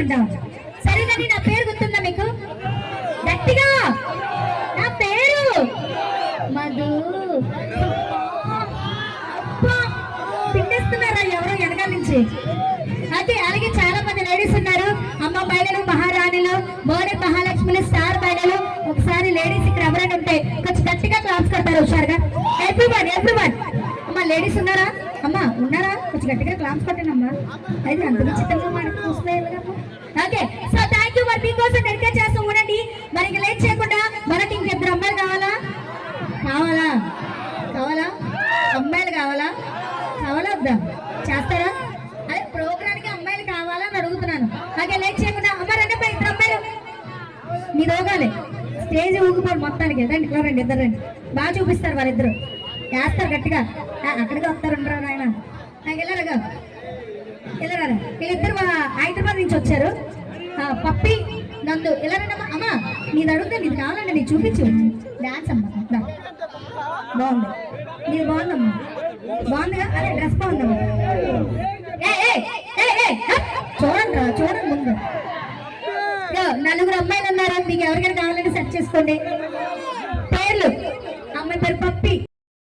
చేసుకుంటాం. సరేనండి, నా పేరు గుర్తుందా మీకు? గట్టిగా, నా పేరు మధు. పిండేస్తున్నారా ఎవరో వెనకాల నుంచి? అదే అలాగే చాలా మంది లేడీస్ ఉన్నారు. అమ్మ మహిళలు, మహారాణులు, మోడల్ మహాలక్ష్ములు, స్టార్ మహిళలు. ఒకసారి లేడీస్ ఇక్కడ ఎవరైనా ఉంటే కొంచెం గట్టిగా క్లాప్స్ కొడతారు హుషారుగా. Everyone everyone. అమ్మ లేడీస్ ఉన్నారా? అమ్మ ఉన్నారా? కొంచెం గట్టిగా క్లాప్స్ కొట్టండి అమ్మా. అయితే అంత చిత్రంగా మనకు చూస్తున్నాయి. Okay, so thank you. మరి మీకోసం డెడికేట్ చేస్తూ ఉండండి. మరి ఇంకా లేట్ చేయకుండా మనకి ఇంకిద్దరు అమ్మాయిలు కావాలా? కావాలా? కావాలా? అమ్మాయిలు కావాలా? కావాలా వద్దా? చేస్తారా? అదే ప్రోగ్రామ్కి అమ్మాయిలు కావాలా అని అడుగుతున్నాను. అలాగే లేట్ చేయకుండా అమ్మ రండి, ఇద్దరు అమ్మాయిలు మీరు రోగాలే స్టేజ్ ఊగిపోరు మొత్తానికి. రండి, ఇట్లా రండి, ఇద్దరు రండి. బాగా చూపిస్తారు వాళ్ళిద్దరు, వేస్తారు గట్టిగా. అక్కడికి వస్తారు ఉంటారు ఆయన. నాకు వెళ్ళారుగా వెళ్ళారా? వీళ్ళిద్దరు హైదరాబాద్ నుంచి వచ్చారు. పప్పి నందు ఎలా రండి అమ్మా. అమ్మ నీది అడుగుతా, నీది కావాలండి, నీకు చూపించు. డాన్స్ అమ్మా బాగుంది, నీది బాగుందమ్మా. బాగుందిగా? అదే డ్రెస్ బాగుందమ్మా. చూడండి రా, చూడండి ముందు. నలుగురు అమ్మాయిలు ఉన్నారు, మీకు ఎవరికైనా కావాలంటే సెర్చ్ చేసుకోండి. పేర్లు: అమ్మాయి పేరు పప్పి,